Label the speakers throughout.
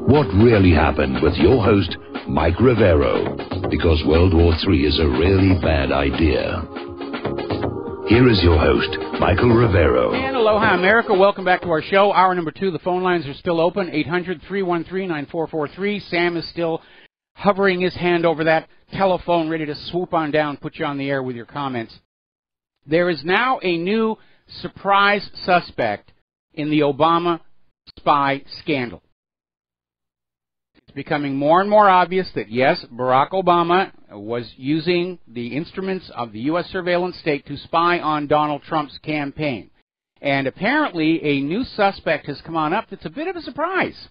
Speaker 1: What really happened with your host, Mike Rivero, because World War III is a really bad idea. Here is your host, Michael Rivero.
Speaker 2: And aloha, America. Welcome back to our show. Hour number 2. The phone lines are still open, 800-313-9443. Sam is still hovering his hand over that telephone, ready to swoop on down, put you on the air with your comments. There is now a new surprise suspect in the Obama spy scandal. It's becoming more and more obvious that, yes, Barack Obama was using the instruments of the U.S. surveillance state to spy on Donald Trump's campaign. And apparently a new suspect has come on up that's a bit of a surprise.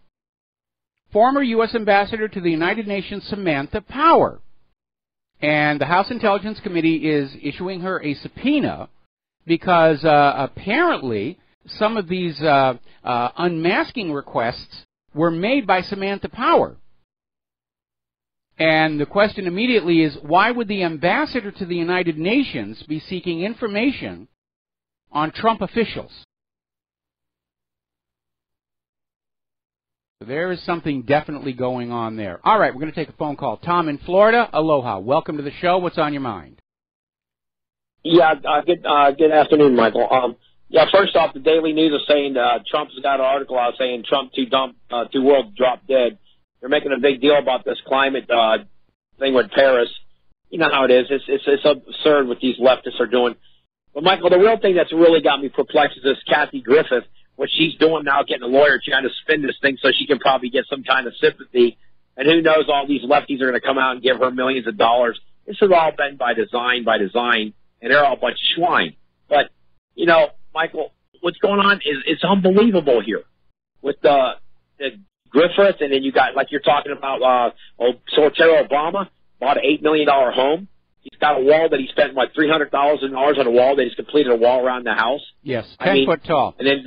Speaker 2: Former U.S. Ambassador to the United Nations, Samantha Power. And the House Intelligence Committee is issuing her a subpoena because apparently some of these unmasking requests were made by Samantha Power. And the question immediately is, why would the ambassador to the United Nations be seeking information on Trump officials? So there is something definitely going on there. All right, we're going to take a phone call. Tom in Florida, aloha. Welcome to the show. What's on your mind?
Speaker 3: Yeah, good afternoon, Michael. Yeah, first off, the Daily News is saying Trump's got an article out saying Trump too world drop dead. They're making a big deal about this climate thing with Paris. You know how it is. It's absurd what these leftists are doing. But, Michael, the real thing that's really got me perplexed is this Kathy Griffith, what she's doing now, getting a lawyer trying to spin this thing so she can probably get some kind of sympathy. And who knows, all these lefties are going to come out and give her millions of dollars. This has all been by design, and they're all a bunch of swine. But, you know, Michael, what's going on is it's unbelievable here with the Griffith, and then you got, like you're talking about, Secretary Obama bought an $8 million home. He's got a wall that he spent, like, $300,000 on a wall that he's completed a wall around the house.
Speaker 2: Yes, 10 foot tall.
Speaker 3: And then,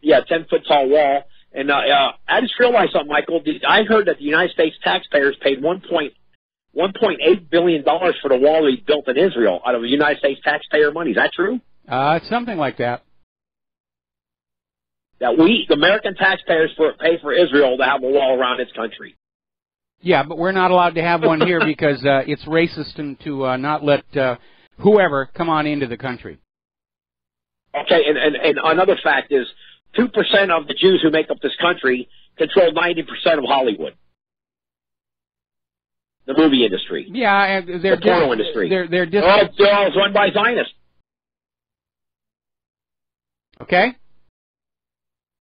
Speaker 3: 10-foot tall wall. And I just realized something, Michael. I heard that the United States taxpayers paid $1.8 billion for the wall that he built in Israel out of the United States taxpayer money. Is that true?
Speaker 2: It's something like that.
Speaker 3: That we, the American taxpayers, pay for Israel to have a wall around its country.
Speaker 2: Yeah, but we're not allowed to have one here because it's racist and to not let whoever come on into the country.
Speaker 3: Okay, and another fact is 2% of the Jews who make up this country control 90% of Hollywood. The movie industry.
Speaker 2: Yeah, and the
Speaker 3: porno industry.
Speaker 2: They're
Speaker 3: all run by Zionists.
Speaker 2: Okay.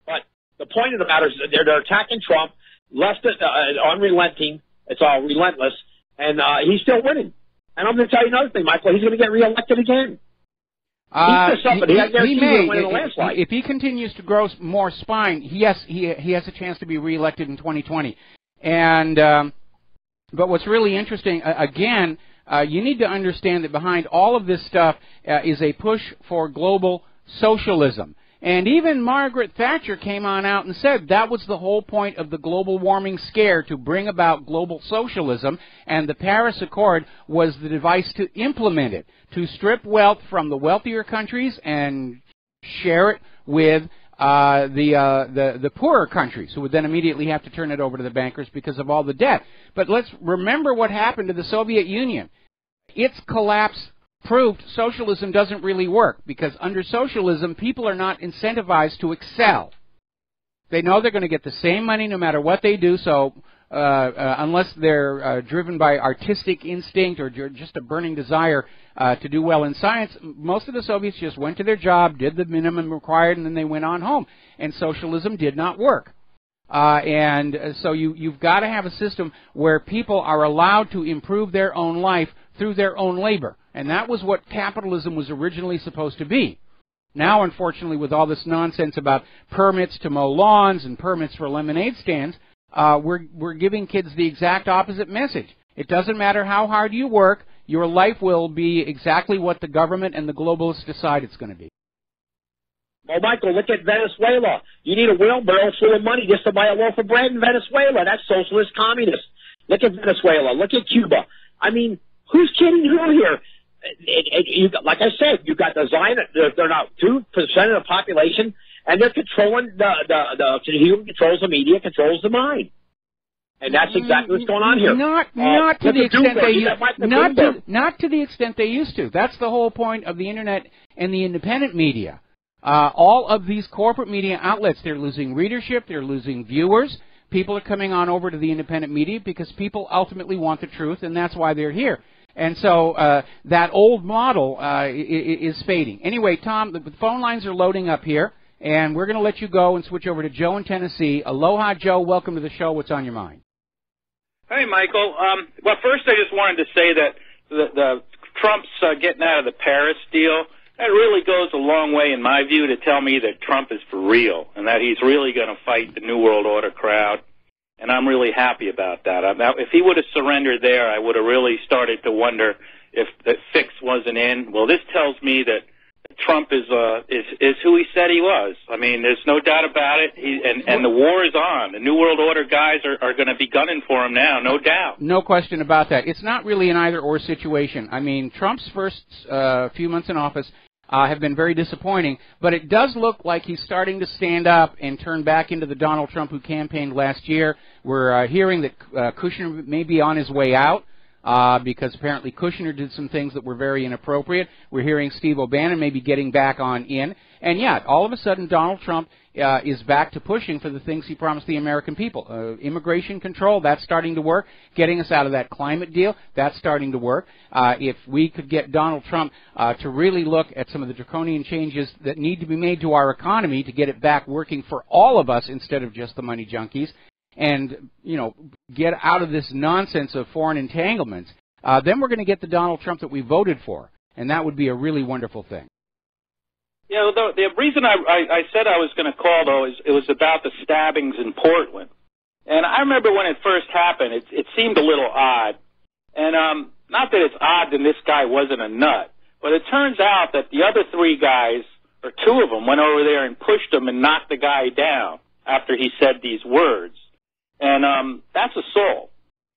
Speaker 3: But the point of the matter is they're attacking Trump, unrelenting. It's all relentless, and he's still winning. And I'm going to tell you another thing, Michael. He's going to get reelected again.
Speaker 2: He may. If he continues to grow more spine, yes, he has a chance to be reelected in 2020. And but what's really interesting, again, you need to understand that behind all of this stuff is a push for global socialism. And even Margaret Thatcher came on out and said that was the whole point of the global warming scare, to bring about global socialism, and the Paris Accord was the device to implement it, to strip wealth from the wealthier countries and share it with the poorer countries, who would then immediately have to turn it over to the bankers because of all the debt. But let's remember what happened to the Soviet Union. Its collapse proved socialism doesn't really work, because under socialism, people are not incentivized to excel. They know they're going to get the same money no matter what they do, so unless they're driven by artistic instinct or just a burning desire to do well in science, most of the Soviets just went to their job, did the minimum required, and then they went on home. And socialism did not work. So you've got to have a system where people are allowed to improve their own life through their own labor. And that was what capitalism was originally supposed to be. Now, unfortunately, with all this nonsense about permits to mow lawns and permits for lemonade stands, we're giving kids the exact opposite message. It doesn't matter how hard you work, your life will be exactly what the government and the globalists decide it's going to be.
Speaker 3: Well, Michael, look at Venezuela. You need a wheelbarrow full of money just to buy a loaf of bread in Venezuela. That's socialist communist. Look at Venezuela. Look at Cuba. I mean, who's kidding who here? Like I said, you got the Zionists. They're not 2% of the population, and they're controlling the human controls the media, controls the mind. And that's exactly what's going on here.
Speaker 2: Not to the extent they used to. That's the whole point of the internet and the independent media. All of these corporate media outlets, they're losing readership, they're losing viewers. People are coming on over to the independent media because people ultimately want the truth, and that's why they're here. And so that old model is fading. Anyway, Tom, the phone lines are loading up here, and we're going to let you go and switch over to Joe in Tennessee. Aloha, Joe. Welcome to the show. What's on your mind?
Speaker 4: Hey, Michael. Well, first I just wanted to say that the Trump's getting out of the Paris deal, that really goes a long way, in my view, to tell me that Trump is for real and that he's really going to fight the New World Order crowd, and I'm really happy about that. Now, if he would have surrendered there, I would have really started to wonder if the fix wasn't in. Well, this tells me that Trump is who he said he was. I mean, there's no doubt about it. And the war is on. The New World Order guys are going to be gunning for him now, no doubt.
Speaker 2: No question about that. It's not really an either-or situation. I mean, Trump's first few months in office have been very disappointing, but it does look like he's starting to stand up and turn back into the Donald Trump who campaigned last year. We're hearing that Kushner may be on his way out. Because apparently Kushner did some things that were very inappropriate. We're hearing Steve O'Bannon maybe getting back on in. And yet, all of a sudden, Donald Trump is back to pushing for the things he promised the American people. Immigration control, that's starting to work. Getting us out of that climate deal, that's starting to work. If we could get Donald Trump to really look at some of the draconian changes that need to be made to our economy to get it back working for all of us instead of just the money junkies, and, you know, get out of this nonsense of foreign entanglements, then we're going to get the Donald Trump that we voted for, and that would be a really wonderful thing.
Speaker 4: Yeah, the reason I said I was going to call, though, is it was about the stabbings in Portland. And I remember when it first happened, it seemed a little odd. And not that it's odd that this guy wasn't a nut, but it turns out that the other three guys, or two of them, went over there and pushed him and knocked the guy down after he said these words. And that's assault.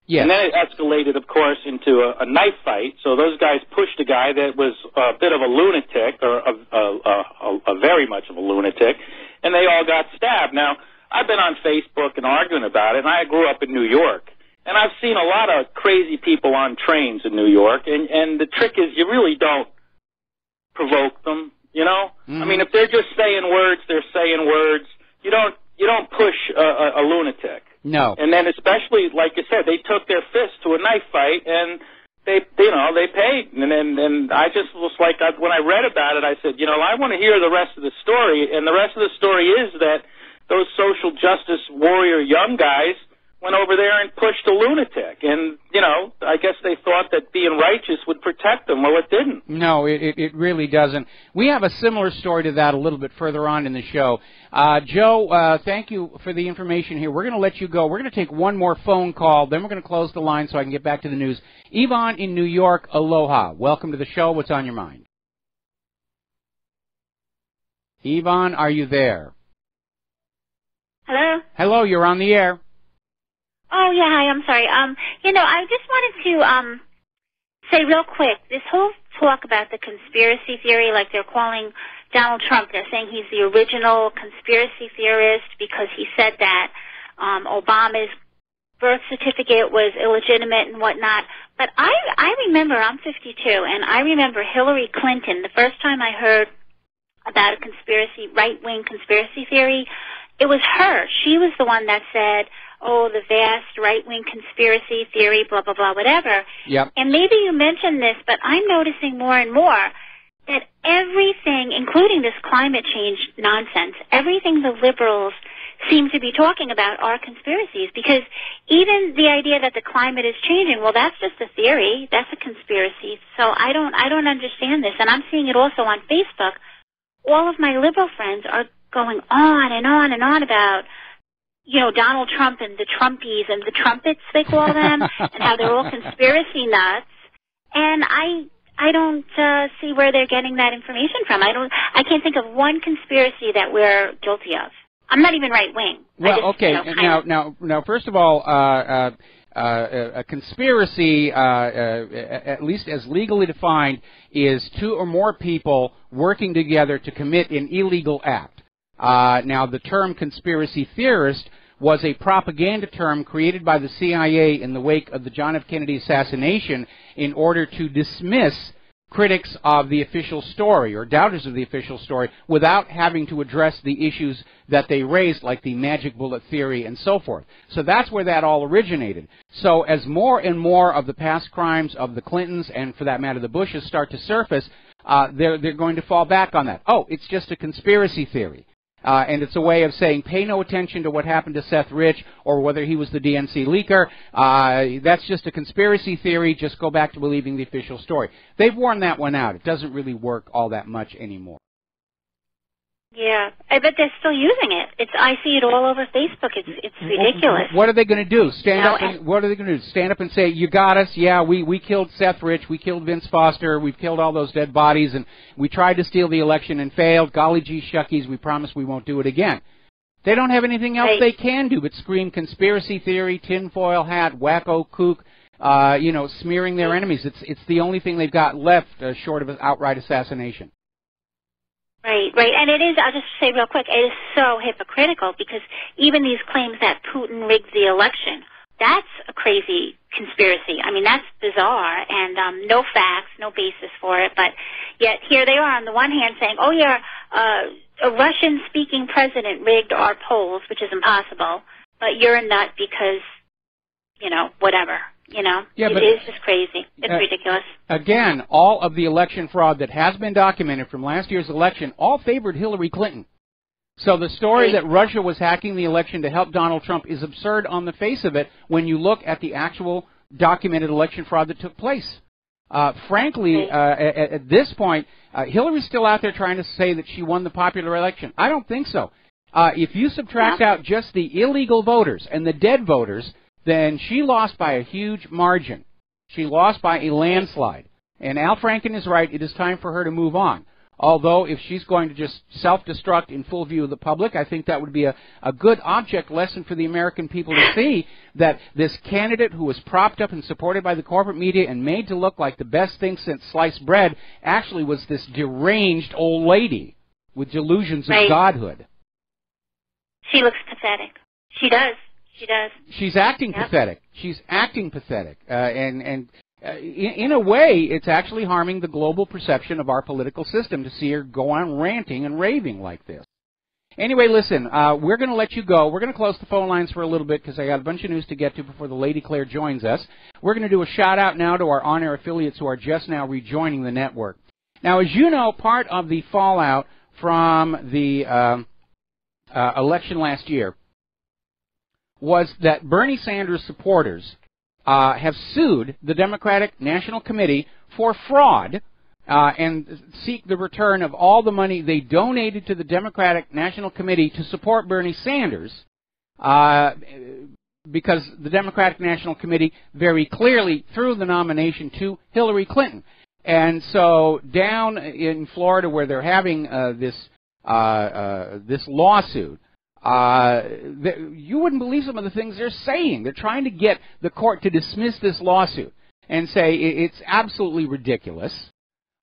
Speaker 4: Yes. And then it escalated, of course, into a knife fight. So those guys pushed a guy that was a bit of a lunatic, or a very much of a lunatic, and they all got stabbed. Now, I've been on Facebook and arguing about it, and I grew up in New York. And I've seen a lot of crazy people on trains in New York, and the trick is you really don't provoke them, you know? Mm-hmm. I mean, if they're just saying words, they're saying words. You don't push a lunatic.
Speaker 2: No.
Speaker 4: And then especially, like you said, they took their fists to a knife fight, and they paid. And then I just was like, when I read about it, I said, I want to hear the rest of the story. And the rest of the story is that those social justice warrior young guys went over there and pushed a lunatic. And, I guess they thought that being righteous would protect them. Well, it didn't.
Speaker 2: No, it really doesn't. We have a similar story to that a little bit further on in the show. Joe, thank you for the information here. We're going to let you go. We're going to take one more phone call, then we're going to close the line so I can get back to the news. Yvonne in New York, aloha. Welcome to the show. What's on your mind? Yvonne, are you there?
Speaker 5: Hello?
Speaker 2: Hello, you're on the air.
Speaker 5: Oh, yeah, hi, I'm sorry. I just wanted to say real quick, this whole talk about the conspiracy theory, like they're calling Donald Trump, they're saying he's the original conspiracy theorist because he said that Obama's birth certificate was illegitimate and whatnot. But I remember, I'm 52, and I remember Hillary Clinton, the first time I heard about a right-wing conspiracy theory, it was her. She was the one that said, the vast right-wing conspiracy theory, blah, blah, blah, whatever.
Speaker 2: Yep.
Speaker 5: And maybe you mentioned this, but I'm noticing more and more that everything, including this climate change nonsense, everything the liberals seem to be talking about are conspiracies, because even the idea that the climate is changing, well, that's just a theory. That's a conspiracy. So I don't understand this. And I'm seeing it also on Facebook. All of my liberal friends are going on and on and on about Donald Trump and the Trumpies and the trumpets, they call them, and how they're all conspiracy nuts. And I don't see where they're getting that information from. I can't think of one conspiracy that we're guilty of. I'm not even right wing.
Speaker 2: Well, okay. Now, first of all, a conspiracy, at least as legally defined, is two or more people working together to commit an illegal act. Now, the term conspiracy theorist was a propaganda term created by the CIA in the wake of the John F. Kennedy assassination in order to dismiss critics of the official story or doubters of the official story without having to address the issues that they raised, like the magic bullet theory and so forth. So that's where that all originated. So as more and more of the past crimes of the Clintons, and for that matter the Bushes, start to surface, they're going to fall back on that. Oh, it's just a conspiracy theory. And it's a way of saying, pay no attention to what happened to Seth Rich or whether he was the DNC leaker. That's just a conspiracy theory. Just go back to believing the official story. They've worn that one out. It doesn't really work all that much anymore.
Speaker 5: Yeah, I bet they're still using it. I see it all over Facebook. It's ridiculous.
Speaker 2: What are they going to do? What are they going to do? Stand up and say, "You got us? Yeah, we killed Seth Rich. We killed Vince Foster. We've killed all those dead bodies, and we tried to steal the election and failed. Golly gee shuckies, we promise we won't do it again." They don't have anything else they can do but scream conspiracy theory, tinfoil hat, wacko kook, smearing their enemies. It's the only thing they've got left short of an outright assassination.
Speaker 5: Right. And it is, I'll just say real quick, it is so hypocritical because even these claims that Putin rigged the election, that's a crazy conspiracy. I mean, that's bizarre and no facts, no basis for it. But yet here they are on the one hand saying, oh, yeah, a Russian-speaking president rigged our polls, which is impossible, but you're a nut because, whatever.
Speaker 2: Yeah,
Speaker 5: it is just crazy. It's ridiculous.
Speaker 2: Again, all of the election fraud that has been documented from last year's election all favored Hillary Clinton. So the story that Russia was hacking the election to help Donald Trump is absurd on the face of it when you look at the actual documented election fraud that took place. Frankly, at this point, Hillary's still out there trying to say that she won the popular election. I don't think so. If you subtract out just the illegal voters and the dead voters, then she lost by a huge margin. She lost by a landslide. And Al Franken is right. It is time for her to move on. Although, if she's going to just self-destruct in full view of the public, I think that would be a good object lesson for the American people to see that this candidate who was propped up and supported by the corporate media and made to look like the best thing since sliced bread actually was this deranged old lady with delusions of godhood.
Speaker 5: She looks pathetic. She does. She does.
Speaker 2: She's acting pathetic. She's acting pathetic. In a way, it's actually harming the global perception of our political system to see her go on ranting and raving like this. Anyway, listen, we're going to let you go. We're going to close the phone lines for a little bit because I got a bunch of news to get to before the Lady Claire joins us. We're going to do a shout-out now to our on-air affiliates who are just now rejoining the network. Now, as you know, part of the fallout from the election last year was that Bernie Sanders supporters have sued the Democratic National Committee for fraud and seek the return of all the money they donated to the Democratic National Committee to support Bernie Sanders because the Democratic National Committee very clearly threw the nomination to Hillary Clinton. And so down in Florida where they're having this lawsuit, you wouldn't believe some of the things they're saying. They're trying to get the court to dismiss this lawsuit and say it's absolutely ridiculous.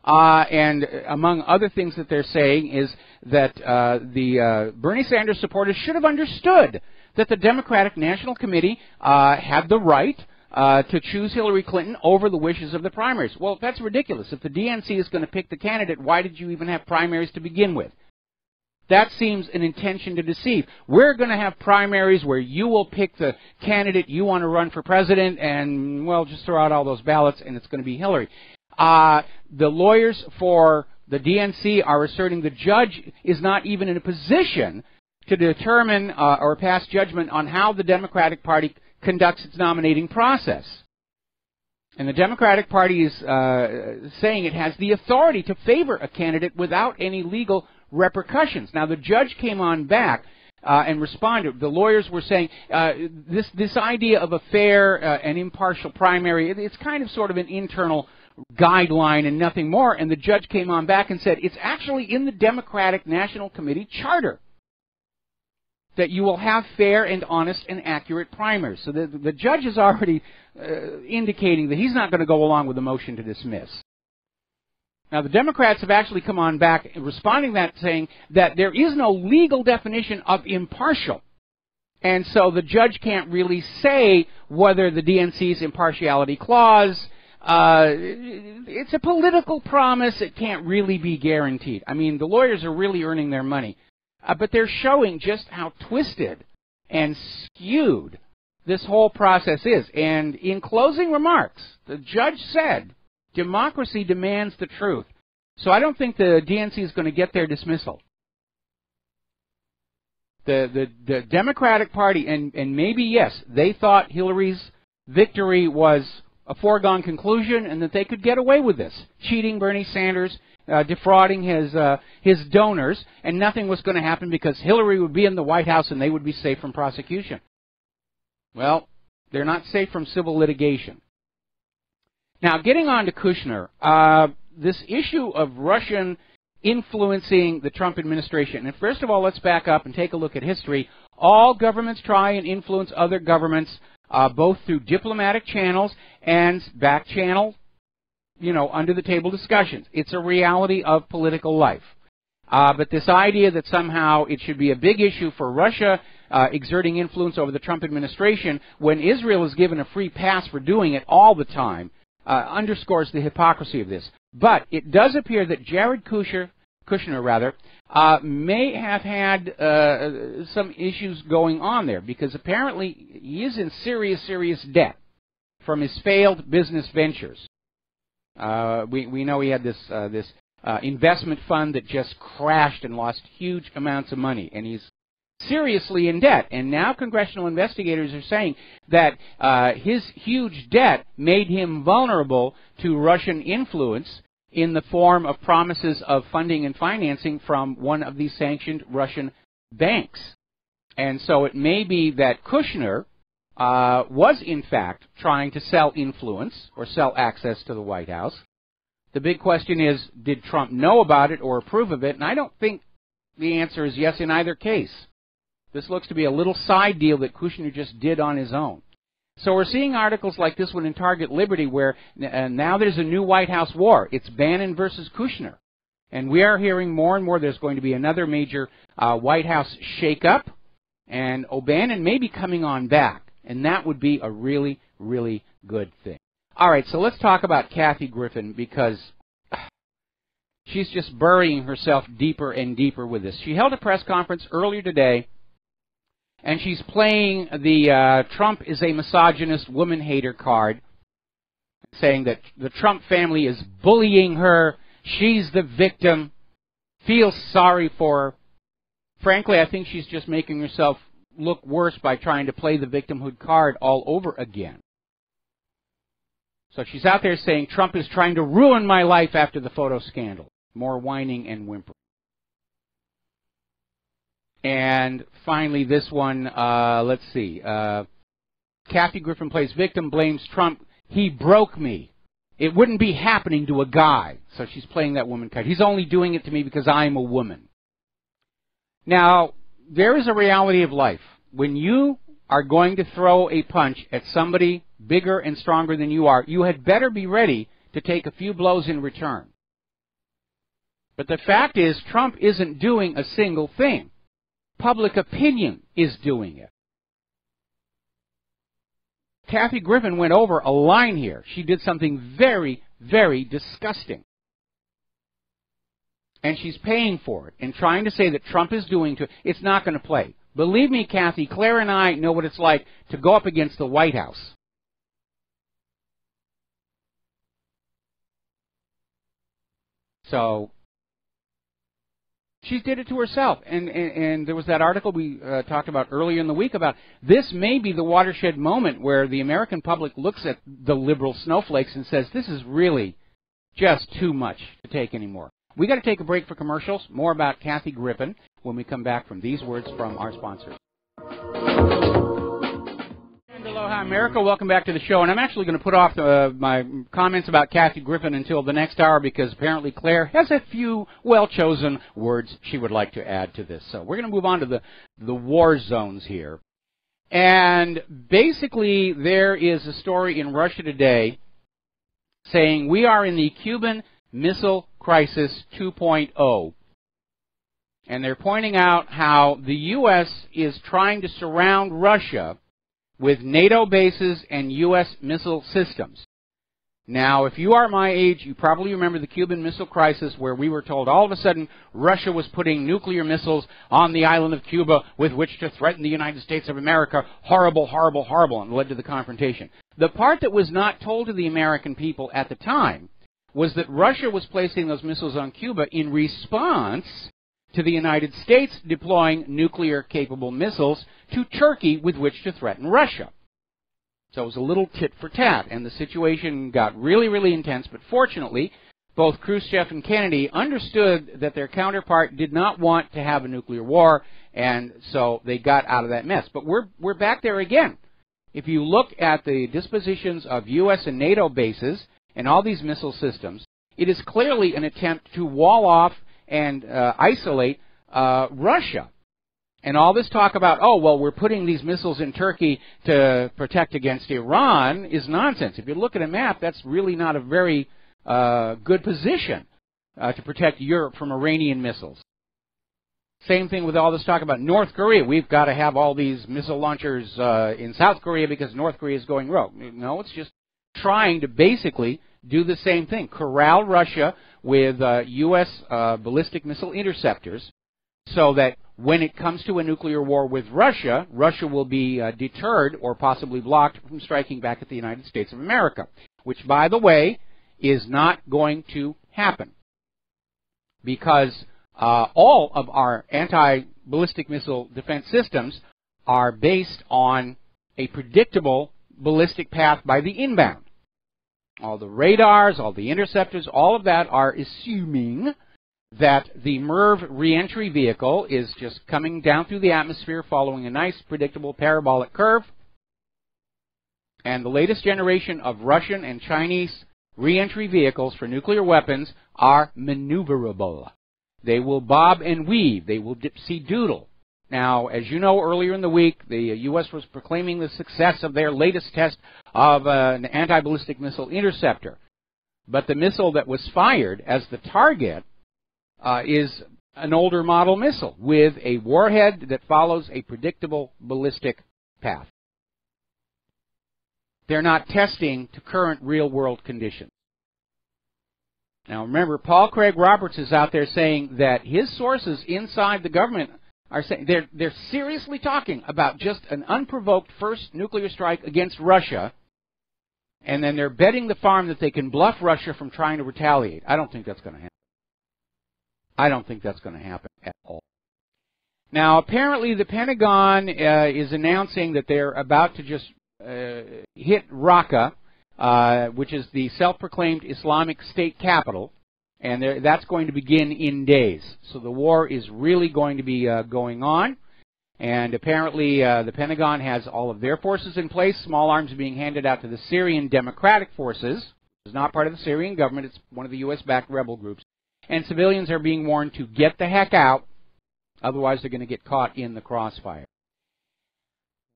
Speaker 2: And among other things that they're saying is that the Bernie Sanders supporters should have understood that the Democratic National Committee had the right to choose Hillary Clinton over the wishes of the primaries. Well, that's ridiculous. If the DNC is going to pick the candidate, why did you even have primaries to begin with? That seems an intention to deceive. We're going to have primaries where you will pick the candidate you want to run for president and, well, just throw out all those ballots and it's going to be Hillary. The lawyers for the DNC are asserting the judge is not even in a position to determine or pass judgment on how the Democratic Party conducts its nominating process. And the Democratic Party is saying it has the authority to favor a candidate without any legal repercussions. Now, the judge came on back and responded. The lawyers were saying this idea of a fair and impartial primary, it's kind of sort of an internal guideline and nothing more. And the judge came on back and said it's actually in the Democratic National Committee charter that you will have fair and honest and accurate primaries. So the judge is already indicating that he's not going to go along with the motion to dismiss. Now, the Democrats have actually come on back responding to that, saying that there is no legal definition of impartial. And so the judge can't really say whether the DNC's impartiality clause, it's a political promise. It can't really be guaranteed. I mean, the lawyers are really earning their money. But they're showing just how twisted and skewed this whole process is. And in closing remarks, the judge said, democracy demands the truth. So I don't think the DNC is going to get their dismissal. The Democratic Party, and maybe, yes, they thought Hillary's victory was a foregone conclusion and that they could get away with this, cheating Bernie Sanders, defrauding his donors, and nothing was going to happen because Hillary would be in the White House and they would be safe from prosecution. Well, they're not safe from civil litigation. Now, getting on to Kushner, this issue of Russian influencing the Trump administration. And first of all, let's back up and take a look at history. All governments try and influence other governments, both through diplomatic channels and back channel, under-the-table discussions. It's a reality of political life. But this idea that somehow it should be a big issue for Russia exerting influence over the Trump administration when Israel is given a free pass for doing it all the time underscores the hypocrisy of this. But it does appear that Jared Kushner may have had some issues going on there, because apparently he is in serious debt from his failed business ventures. We know he had this investment fund that just crashed and lost huge amounts of money, and he's seriously in debt. And now congressional investigators are saying that his huge debt made him vulnerable to Russian influence in the form of promises of funding and financing from one of these sanctioned Russian banks. And so it may be that Kushner was, in fact, trying to sell influence or sell access to the White House. The big question is, did Trump know about it or approve of it? And I don't think the answer is yes in either case. This looks to be a little side deal that Kushner just did on his own. So we're seeing articles like this one in Target Liberty where now there's a new White House war. It's Bannon versus Kushner. And we are hearing more and more there's going to be another major White House shakeup, and O'Bannon may be coming on back. And that would be a really, really good thing. All right, so let's talk about Kathy Griffin, because she's just burying herself deeper and deeper with this. She held a press conference earlier today, and she's playing the Trump is a misogynist woman hater card, saying that the Trump family is bullying her, she's the victim, feels sorry for her. Frankly, I think she's just making herself look worse by trying to play the victimhood card all over again. So she's out there saying Trump is trying to ruin my life after the photo scandal. More whining and whimpering. And finally, this one, let's see. Kathy Griffin plays victim, blames Trump. He broke me. It wouldn't be happening to a guy. So she's playing that woman card. He's only doing it to me because I'm a woman. Now, there is a reality of life. When you are going to throw a punch at somebody bigger and stronger than you are, you had better be ready to take a few blows in return. But the fact is, Trump isn't doing a single thing. Public opinion is doing it. Kathy Griffin went over a line here. She did something very, very disgusting. And she's paying for it and trying to say that Trump is doing to it's not going to play. Believe me, Kathy, Claire and I know what it's like to go up against the White House. So she did it to herself. And there was that article we talked about earlier in the week about this may be the watershed moment where the American public looks at the liberal snowflakes and says, this is really just too much to take anymore. We got to take a break for commercials. More about Kathy Griffin when we come back from these words from our sponsors. And aloha, America. Welcome back to the show. And I'm actually going to put off my comments about Kathy Griffin until the next hour because apparently Claire has a few well-chosen words she would like to add to this. So we're going to move on to the war zones here. And basically there is a story in Russia today saying we are in the Cuban Missile Crisis 2.0. And they're pointing out how the U.S. is trying to surround Russia with NATO bases and U.S. missile systems. Now, if you are my age, you probably remember the Cuban Missile Crisis, where we were told all of a sudden Russia was putting nuclear missiles on the island of Cuba with which to threaten the United States of America. Horrible, horrible, horrible, and led to the confrontation. The part that was not told to the American people at the time was that Russia was placing those missiles on Cuba in response to the United States deploying nuclear-capable missiles to Turkey with which to threaten Russia. So it was a little tit for tat, and the situation got really, really intense. But fortunately, both Khrushchev and Kennedy understood that their counterpart did not want to have a nuclear war, and so they got out of that mess. But we're back there again. If you look at the dispositions of U.S. and NATO bases and all these missile systems, it is clearly an attempt to wall off and isolate Russia. And all this talk about, oh, well, we're putting these missiles in Turkey to protect against Iran is nonsense. If you look at a map, that's really not a very good position to protect Europe from Iranian missiles. Same thing with all this talk about North Korea. We've got to have all these missile launchers in South Korea because North Korea is going rogue. No, it's just trying to basically do the same thing. Corral Russia with U.S. ballistic missile interceptors so that when it comes to a nuclear war with Russia, Russia will be deterred or possibly blocked from striking back at the United States of America, which, by the way, is not going to happen because all of our anti-ballistic missile defense systems are based on a predictable ballistic path by the inbound. All the radars, all the interceptors, all of that are assuming that the MIRV reentry vehicle is just coming down through the atmosphere following a nice, predictable parabolic curve. And the latest generation of Russian and Chinese reentry vehicles for nuclear weapons are maneuverable. They will bob and weave. They will dipsy-doodle. Now, as you know, earlier in the week, the U.S. was proclaiming the success of their latest test of an anti-ballistic missile interceptor. But the missile that was fired as the target is an older model missile with a warhead that follows a predictable ballistic path. They're not testing to current real-world conditions. Now, remember, Paul Craig Roberts is out there saying that his sources inside the government are saying they're seriously talking about just an unprovoked first nuclear strike against Russia, and then they're betting the farm that they can bluff Russia from trying to retaliate. I don't think that's going to happen. I don't think that's going to happen at all. Now, apparently the Pentagon is announcing that they're about to just hit Raqqa, which is the self-proclaimed Islamic State capital, and that's going to begin in days. So the war is really going to be going on, and apparently the Pentagon has all of their forces in place. Small arms are being handed out to the Syrian Democratic Forces, which is not part of the Syrian government. It's one of the U.S.-backed rebel groups. And civilians are being warned to get the heck out, otherwise they're going to get caught in the crossfire.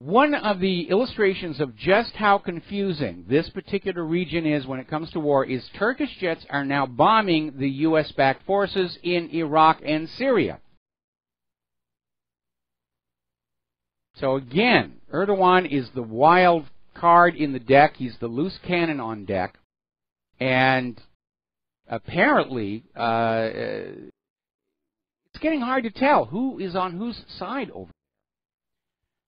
Speaker 2: One of the illustrations of just how confusing this particular region is when it comes to war is Turkish jets are now bombing the U.S.-backed forces in Iraq and Syria. So again, Erdogan is the wild card in the deck. He's the loose cannon on deck. And apparently, it's getting hard to tell who is on whose side over there.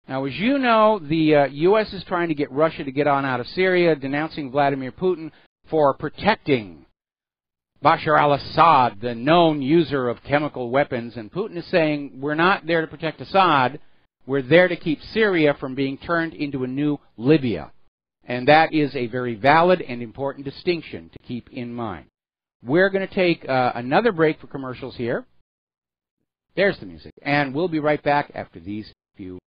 Speaker 2: Now, as you know, the U.S. is trying to get Russia to get on out of Syria, denouncing Vladimir Putin for protecting Bashar al-Assad, the known user of chemical weapons. And Putin is saying, we're not there to protect Assad, we're there to keep Syria from being turned into a new Libya. And that is a very valid and important distinction to keep in mind. We're going to take another break for commercials here. There's the music. And we'll be right back after these few.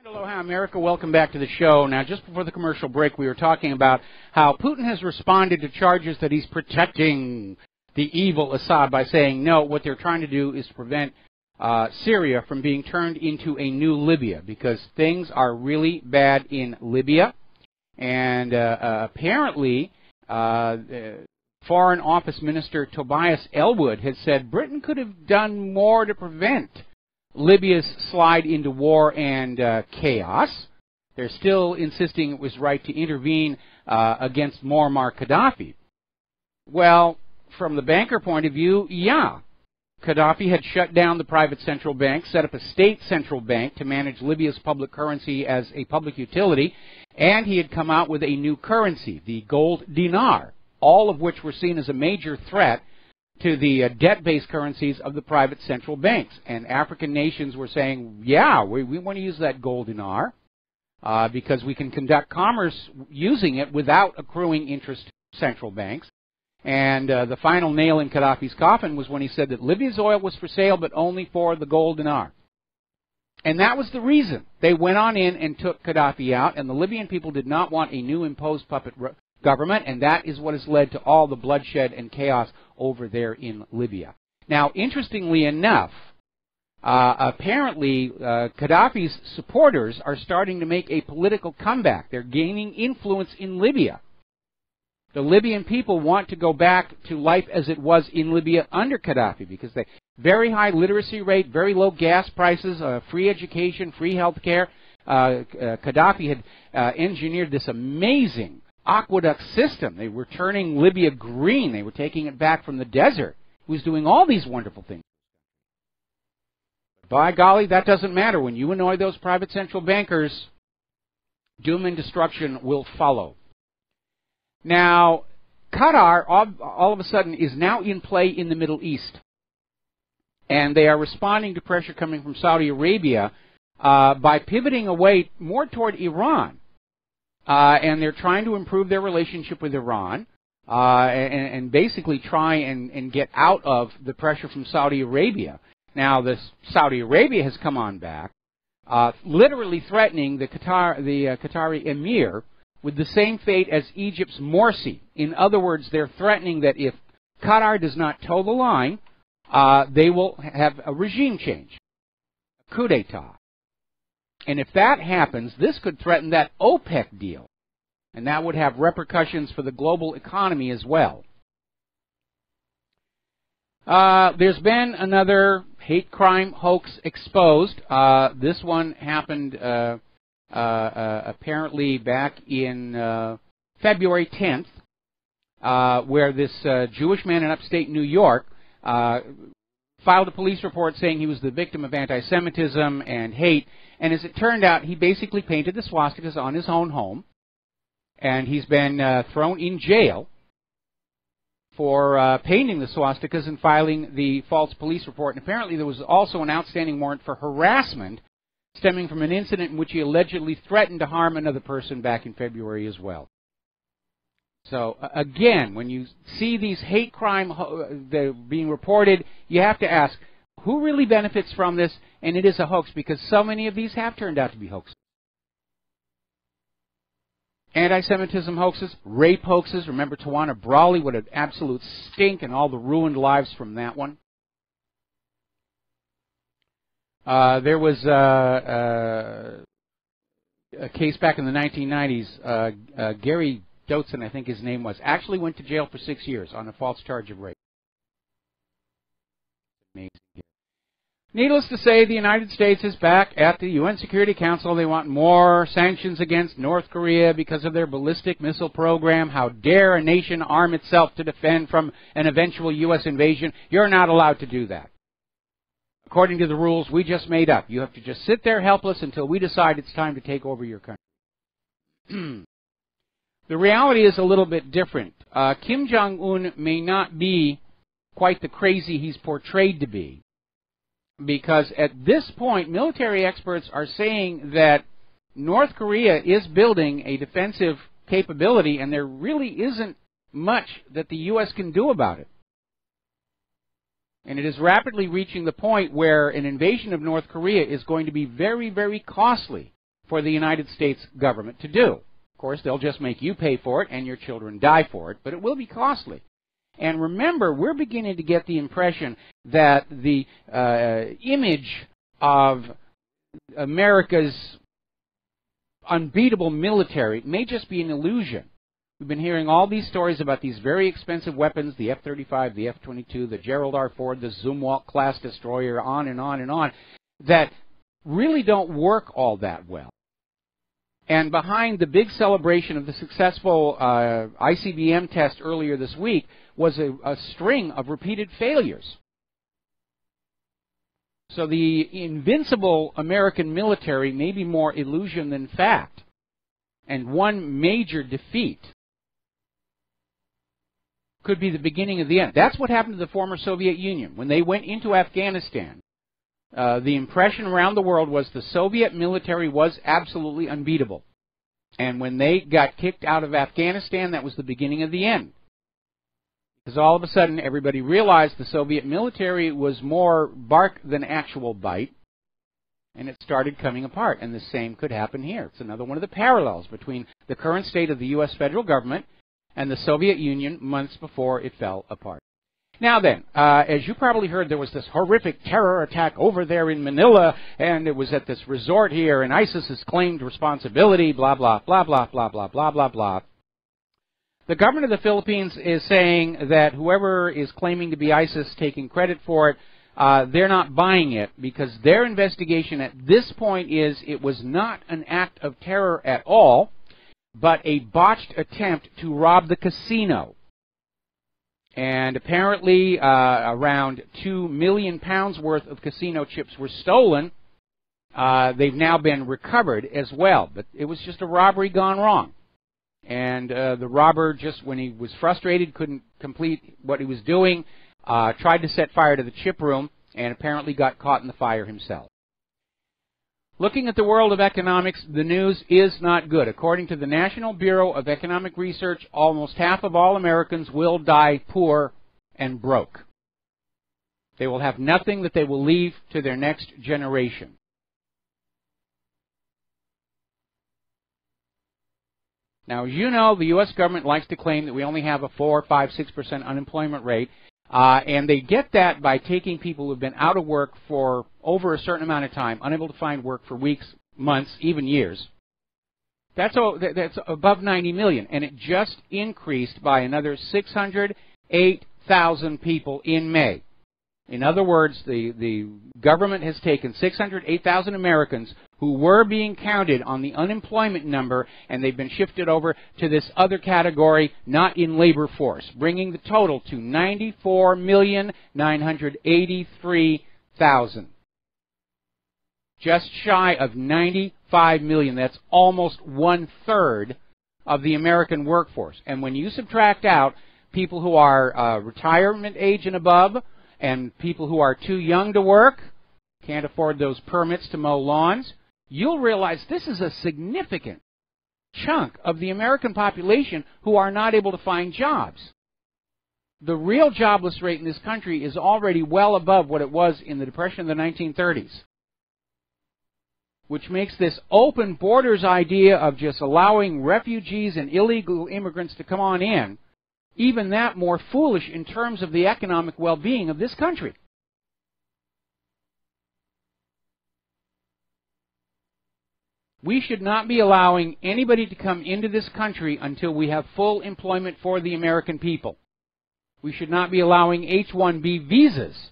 Speaker 2: Aloha, America. Welcome back to the show. Now, just before the commercial break, we were talking about how Putin has responded to charges that he's protecting the evil Assad by saying, no, what they're trying to do is to prevent Syria from being turned into a new Libya, because things are really bad in Libya. And apparently, Foreign Office Minister Tobias Ellwood has said Britain could have done more to prevent Libya's slide into war and chaos. They're still insisting it was right to intervene against Muammar Gaddafi. Well, from the banker point of view, yeah. Gaddafi had shut down the private central bank, set up a state central bank to manage Libya's public currency as a public utility, and he had come out with a new currency, the gold dinar, all of which were seen as a major threat to the debt-based currencies of the private central banks. And African nations were saying, yeah, we want to use that gold dinar because we can conduct commerce using it without accruing interest to central banks. And the final nail in Gaddafi's coffin was when he said that Libya's oil was for sale, but only for the gold dinar. And that was the reason. They went on in and took Gaddafi out, and the Libyan people did not want a new imposed puppet government, and that is what has led to all the bloodshed and chaos over there in Libya. Now, interestingly enough, apparently Gaddafi's supporters are starting to make a political comeback. They're gaining influence in Libya. The Libyan people want to go back to life as it was in Libya under Gaddafi because they very high literacy rate, very low gas prices, free education, free health care. Gaddafi had engineered this amazing aqueduct system. They were turning Libya green. They were taking it back from the desert. He was doing all these wonderful things. But by golly, that doesn't matter. When you annoy those private central bankers, doom and destruction will follow. Now, Qatar, all of a sudden, is now in play in the Middle East. And they are responding to pressure coming from Saudi Arabia by pivoting away more toward Iran. And they're trying to improve their relationship with Iran and basically try and get out of the pressure from Saudi Arabia. Now, Saudi Arabia has come on back, literally threatening the Qatari emir with the same fate as Egypt's Morsi. In other words, they're threatening that if Qatar does not toe the line, they will have a regime change, a coup d'etat. And if that happens, this could threaten that OPEC deal, and that would have repercussions for the global economy as well. There's been another hate crime hoax exposed. This one happened apparently back in February 10th, where this Jewish man in upstate New York filed a police report saying he was the victim of anti-Semitism and hate. And as it turned out, he basically painted the swastikas on his own home, and he's been thrown in jail for painting the swastikas and filing the false police report. And apparently there was also an outstanding warrant for harassment stemming from an incident in which he allegedly threatened to harm another person back in February as well. So, again, when you see these hate crime being reported, you have to ask, who really benefits from this? And it is a hoax, because so many of these have turned out to be hoaxes. Anti-Semitism hoaxes, rape hoaxes. Remember Tawana Brawley, what an absolute stink, and all the ruined lives from that one. There was a case back in the 1990s. Gary Dotzen, I think his name was, actually went to jail for 6 years on a false charge of rape. Amazing. Needless to say, the United States is back at the UN Security Council. They want more sanctions against North Korea because of their ballistic missile program. How dare a nation arm itself to defend from an eventual U.S. invasion? You're not allowed to do that. According to the rules we just made up. You have to just sit there helpless until we decide it's time to take over your country. The reality is a little bit different. Kim Jong-un may not be quite the crazy he's portrayed to be, because at this point, military experts are saying that North Korea is building a defensive capability, and there really isn't much that the U.S. can do about it. And it is rapidly reaching the point where an invasion of North Korea is going to be very, very costly for the United States government to do. Of course, they'll just make you pay for it and your children die for it, but it will be costly. And remember, we're beginning to get the impression that the image of America's unbeatable military may just be an illusion. We've been hearing all these stories about these very expensive weapons, the F-35, the F-22, the Gerald R. Ford, the Zumwalt-class destroyer, on and on and on, that really don't work all that well. And behind the big celebration of the successful ICBM test earlier this week was a string of repeated failures. So the invincible American military may be more illusion than fact. And one major defeat could be the beginning of the end. That's what happened to the former Soviet Union. When they went into Afghanistan, the impression around the world was the Soviet military was absolutely unbeatable. And when they got kicked out of Afghanistan, that was the beginning of the end. Because all of a sudden, everybody realized the Soviet military was more bark than actual bite, and it started coming apart. And the same could happen here. It's another one of the parallels between the current state of the U.S. federal government and the Soviet Union months before it fell apart. Now then, as you probably heard, there was this horrific terror attack over there in Manila, and it was at this resort here, and ISIS has claimed responsibility, blah, blah, blah, blah, blah, blah, blah, blah, blah. The government of the Philippines is saying that whoever is claiming to be ISIS taking credit for it, they're not buying it, because their investigation at this point is it was not an act of terror at all, but a botched attempt to rob the casino. And apparently around 2 million pounds worth of casino chips were stolen. They've now been recovered as well, but it was just a robbery gone wrong. And the robber, just when he was frustrated, couldn't complete what he was doing, tried to set fire to the chip room, and apparently got caught in the fire himself. Looking at the world of economics, the news is not good. According to the National Bureau of Economic Research, almost half of all Americans will die poor and broke. They will have nothing that they will leave to their next generation. Now, as you know, the U.S. government likes to claim that we only have a 4, 5, 6% unemployment rate, and they get that by taking people who have been out of work for over a certain amount of time, unable to find work for weeks, months, even years. That's above 90 million, and it just increased by another 608,000 people in May. In other words, the government has taken 608,000 Americans who were being counted on the unemployment number, and they've been shifted over to this other category, not in labor force, bringing the total to 94,983,000. Just shy of 95 million. That's almost 1/3 of the American workforce. And when you subtract out people who are retirement age and above, and people who are too young to work, can't afford those permits to mow lawns, you'll realize this is a significant chunk of the American population who are not able to find jobs. The real jobless rate in this country is already well above what it was in the Depression of the 1930s, which makes this open borders idea of just allowing refugees and illegal immigrants to come on in even that more foolish in terms of the economic well-being of this country. We should not be allowing anybody to come into this country until we have full employment for the American people. We should not be allowing H-1B visas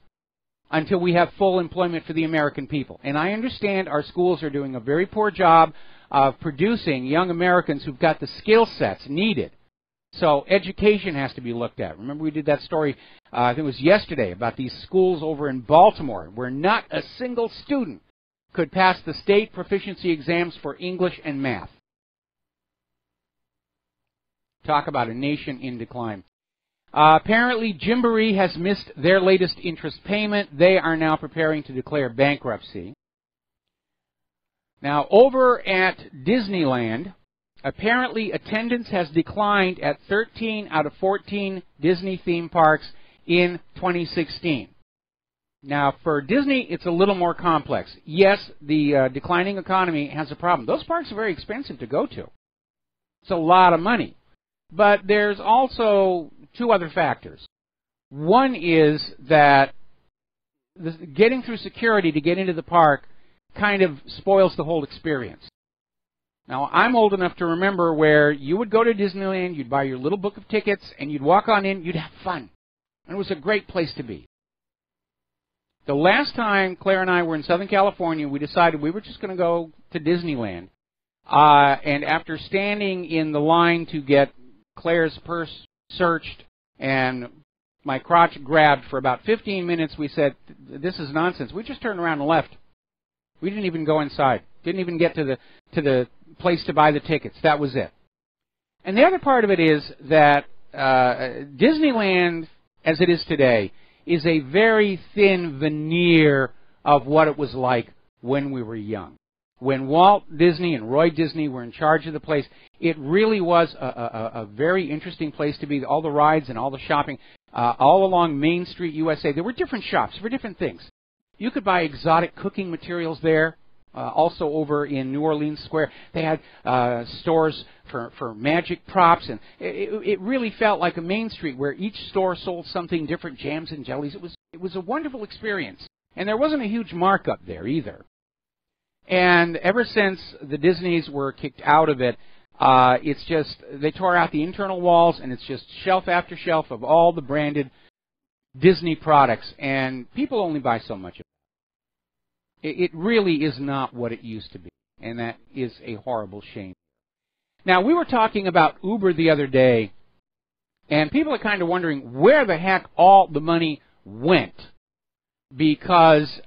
Speaker 2: until we have full employment for the American people. And I understand our schools are doing a very poor job of producing young Americans who've got the skill sets needed. So education has to be looked at. Remember we did that story, I think it was yesterday, about these schools over in Baltimore where not a single student could pass the state proficiency exams for English and math. Talk about a nation in decline. Apparently, Gymboree has missed their latest interest payment. They are now preparing to declare bankruptcy. Now, over at Disneyland, apparently attendance has declined at 13 out of 14 Disney theme parks in 2016. Now, for Disney, it's a little more complex. Yes, the declining economy has a problem. Those parks are very expensive to go to. It's a lot of money. But there's also two other factors. One is that getting through security to get into the park kind of spoils the whole experience. Now, I'm old enough to remember where you would go to Disneyland, you'd buy your little book of tickets, and you'd walk on in, you'd have fun. And it was a great place to be. The last time Claire and I were in Southern California, we decided we were just going to go to Disneyland. And after standing in the line to get Claire's purse searched and my crotch grabbed for about 15 minutes, we said, this is nonsense. We just turned around and left. We didn't even go inside. Didn't even get to the place to buy the tickets. That was it. And the other part of it is that Disneyland, as it is today, is a very thin veneer of what it was like when we were young. When Walt Disney and Roy Disney were in charge of the place, it really was a very interesting place to be. All the rides and all the shopping, all along Main Street, USA. There were different shops for different things. You could buy exotic cooking materials there. Also over in New Orleans Square, they had stores for magic props, and it really felt like a Main Street where each store sold something different, jams and jellies. It was a wonderful experience, and there wasn't a huge markup there either. And ever since the Disneys were kicked out of it, it's just they tore out the internal walls, and it's just shelf after shelf of all the branded Disney products, and people only buy so much of it. It really is not what it used to be, and that is a horrible shame. Now, we were talking about Uber the other day, and people are kind of wondering where the heck all the money went, because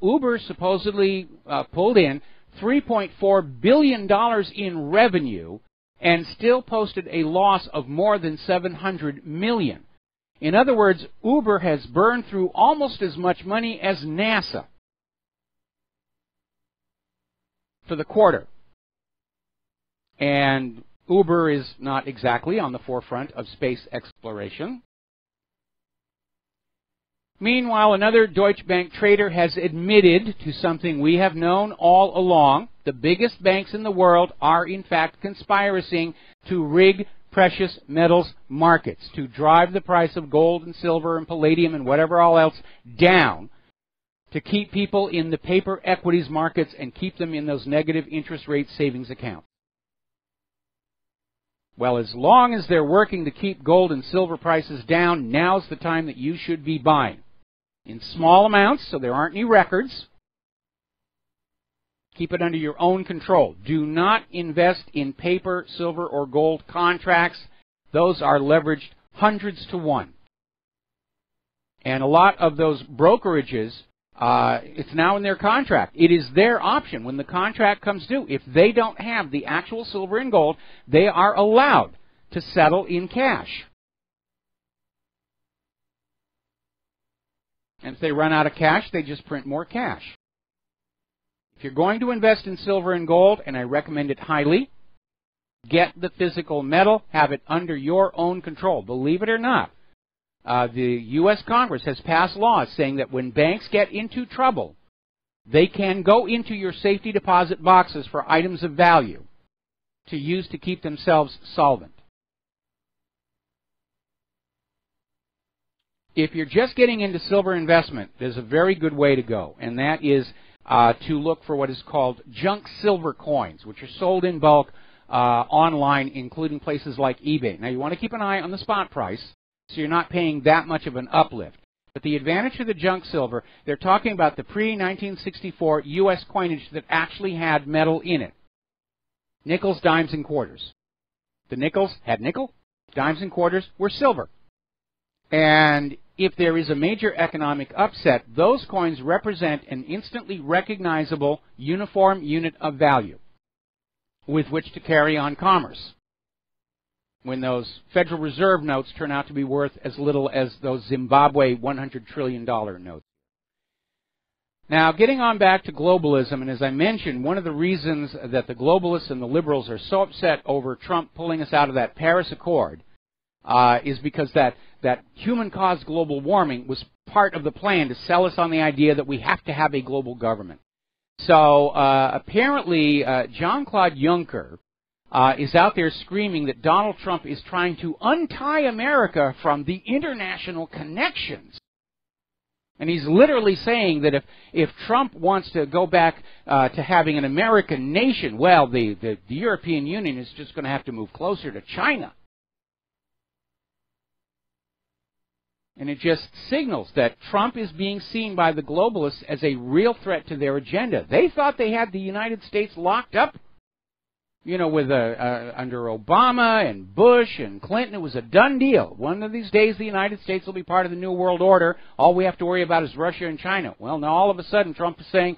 Speaker 2: Uber supposedly pulled in $3.4 billion in revenue and still posted a loss of more than $700 million. In other words, Uber has burned through almost as much money as NASA for the quarter. And Uber is not exactly on the forefront of space exploration. Meanwhile, another Deutsche Bank trader has admitted to something we have known all along. The biggest banks in the world are, in fact, conspiring to rig precious metals markets, to drive the price of gold and silver and palladium and whatever all else down, to keep people in the paper equities markets and keep them in those negative interest rate savings accounts. Well, as long as they're working to keep gold and silver prices down, now's the time that you should be buying. In small amounts, so there aren't any records. Keep it under your own control. Do not invest in paper, silver, or gold contracts. Those are leveraged hundreds to one. And a lot of those brokerages, it's now in their contract. It is their option. When the contract comes due, if they don't have the actual silver and gold, they are allowed to settle in cash. And if they run out of cash, they just print more cash. If you're going to invest in silver and gold, and I recommend it highly, get the physical metal, have it under your own control. Believe it or not, the U.S. Congress has passed laws saying that when banks get into trouble, they can go into your safety deposit boxes for items of value to use to keep themselves solvent. If you're just getting into silver investment, there's a very good way to go, and that is to look for what is called junk silver coins, which are sold in bulk online, including places like eBay. Now, you want to keep an eye on the spot price, so you're not paying that much of an uplift. But the advantage of the junk silver, they're talking about the pre-1964 U.S. coinage that actually had metal in it. Nickels, dimes, and quarters. The nickels had nickel, dimes and quarters were silver. And if there is a major economic upset, those coins represent an instantly recognizable uniform unit of value with which to carry on commerce. When those Federal Reserve notes turn out to be worth as little as those Zimbabwe $100 trillion notes. Now, getting on back to globalism, and as I mentioned, one of the reasons that the globalists and the liberals are so upset over Trump pulling us out of that Paris Accord is because that human-caused global warming was part of the plan to sell us on the idea that we have to have a global government. So apparently Jean-Claude Juncker is out there screaming that Donald Trump is trying to untie America from the international connections And he's literally saying that if Trump wants to go back to having an American nation, well, the European Union is just going to have to move closer to China. And it just signals that Trump is being seen by the globalists as a real threat to their agenda. They thought they had the United States locked up. You know, with under Obama and Bush and Clinton, it was a done deal. One of these days, the United States will be part of the New World Order. All we have to worry about is Russia and China. Well, now all of a sudden, Trump is saying,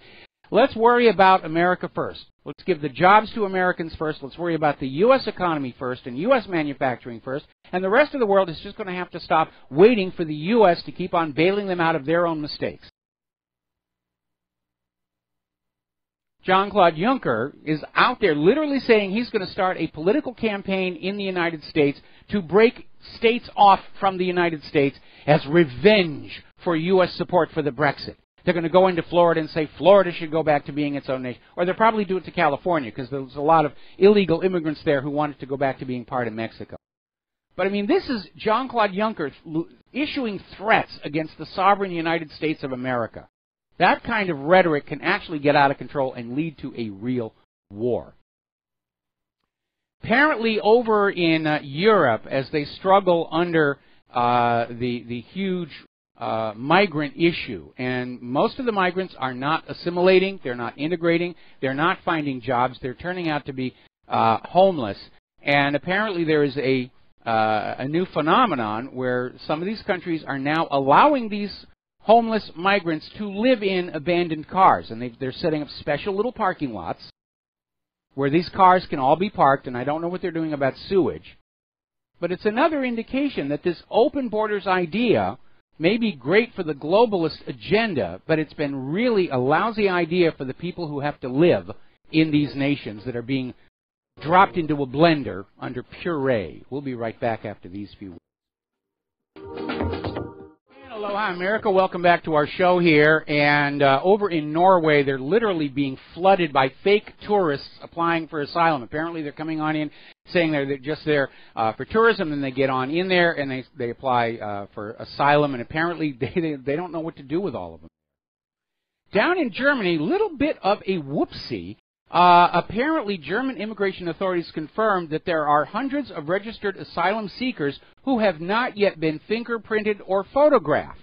Speaker 2: let's worry about America first. Let's give the jobs to Americans first. Let's worry about the U.S. economy first and U.S. manufacturing first. And the rest of the world is just going to have to stop waiting for the U.S. to keep on bailing them out of their own mistakes. Jean-Claude Juncker is out there literally saying he's going to start a political campaign in the United States to break states off from the United States as revenge for U.S. support for the Brexit. They're going to go into Florida and say Florida should go back to being its own nation. Or they'll probably do it to California because there's a lot of illegal immigrants there who wanted to go back to being part of Mexico. But, I mean, this is Jean-Claude Juncker issuing threats against the sovereign United States of America. That kind of rhetoric can actually get out of control and lead to a real war. Apparently, over in Europe, as they struggle under the huge migrant issue, and most of the migrants are not assimilating, they're not integrating, they're not finding jobs, they're turning out to be homeless. And apparently there is a new phenomenon where some of these countries are now allowing these homeless migrants to live in abandoned cars, and they're setting up special little parking lots where these cars can all be parked, and I don't know what they're doing about sewage. But it's another indication that this open borders idea may be great for the globalist agenda, but it's been really a lousy idea for the people who have to live in these nations that are being dropped into a blender under puree. We'll be right back after these few words. Aloha America, welcome back to our show here. And over in Norway, they're literally being flooded by fake tourists applying for asylum. Apparently they're coming on in saying they're just there for tourism, and they get on in there and they apply for asylum, and apparently they don't know what to do with all of them. Down in Germany, little bit of a whoopsie. Apparently, German immigration authorities confirmed that there are hundreds of registered asylum seekers who have not yet been fingerprinted or photographed.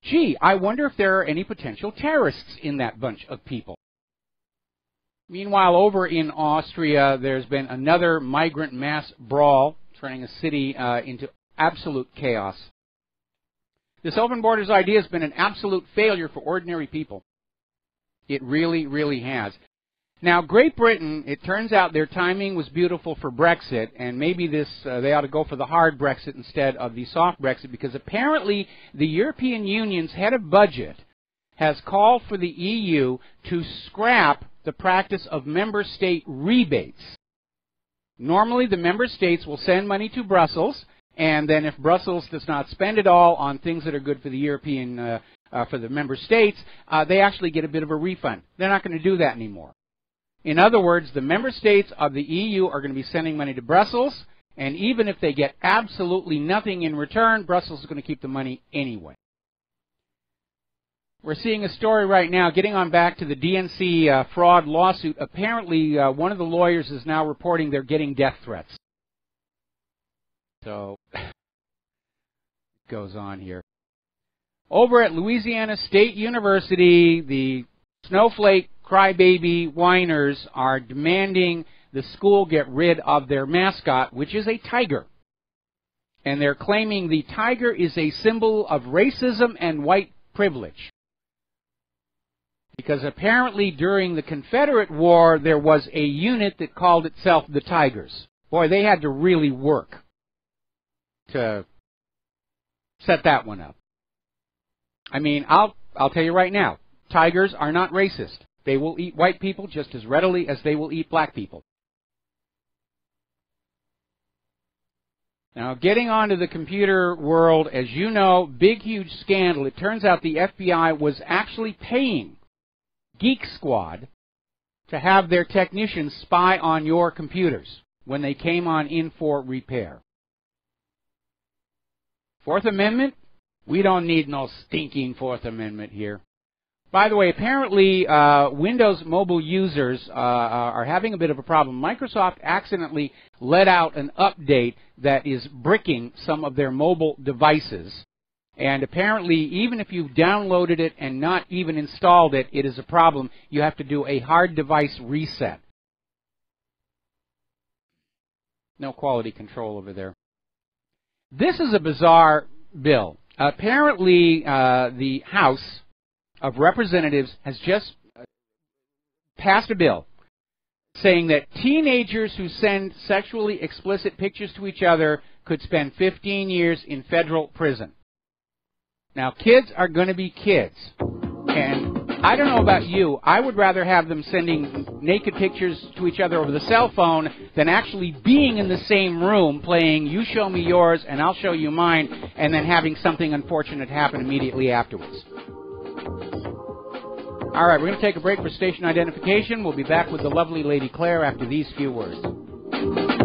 Speaker 2: Gee, I wonder if there are any potential terrorists in that bunch of people. Meanwhile, over in Austria, there's been another migrant mass brawl, turning a city into absolute chaos. This open borders idea has been an absolute failure for ordinary people. It really, really has. Now, Great Britain, it turns out their timing was beautiful for Brexit, and maybe they ought to go for the hard Brexit instead of the soft Brexit, because apparently the European Union's head of budget has called for the EU to scrap the practice of member state rebates. Normally, the member states will send money to Brussels, and then if Brussels does not spend it all on things that are good for the European, for the member states, they actually get a bit of a refund. They're not going to do that anymore. In other words, the member states of the EU are going to be sending money to Brussels, and even if they get absolutely nothing in return, Brussels is going to keep the money anyway. We're seeing a story right now, getting on back to the DNC fraud lawsuit. Apparently, one of the lawyers is now reporting they're getting death threats. So, it goes on here. Over at Louisiana State University, the snowflake crybaby whiners are demanding the school get rid of their mascot, which is a tiger. And they're claiming the tiger is a symbol of racism and white privilege. Because apparently during the Confederate War, there was a unit that called itself the Tigers. Boy, they had to really work to set that one up. I mean, I'll tell you right now, tigers are not racist. They will eat white people just as readily as they will eat black people. Now, getting onto the computer world, as you know, big, huge scandal. It turns out the FBI was actually paying Geek Squad to have their technicians spy on your computers when they came on in for repair. Fourth Amendment, We don't need no stinking Fourth Amendment here. By the way, apparently Windows mobile users are having a bit of a problem. Microsoft accidentally let out an update that is bricking some of their mobile devices. And apparently, even if you've downloaded it and not even installed it, it is a problem. You have to do a hard device reset. No quality control over there. This is a bizarre bill. Apparently, the House of Representatives has just passed a bill saying that teenagers who send sexually explicit pictures to each other could spend 15 years in federal prison. Now, kids are going to be kids, and I don't know about you, I would rather have them sending naked pictures to each other over the cell phone than actually being in the same room playing you show me yours and I'll show you mine, and then having something unfortunate happen immediately afterwards. All right, we're going to take a break for station identification. We'll be back with the lovely Lady Claire after these few words.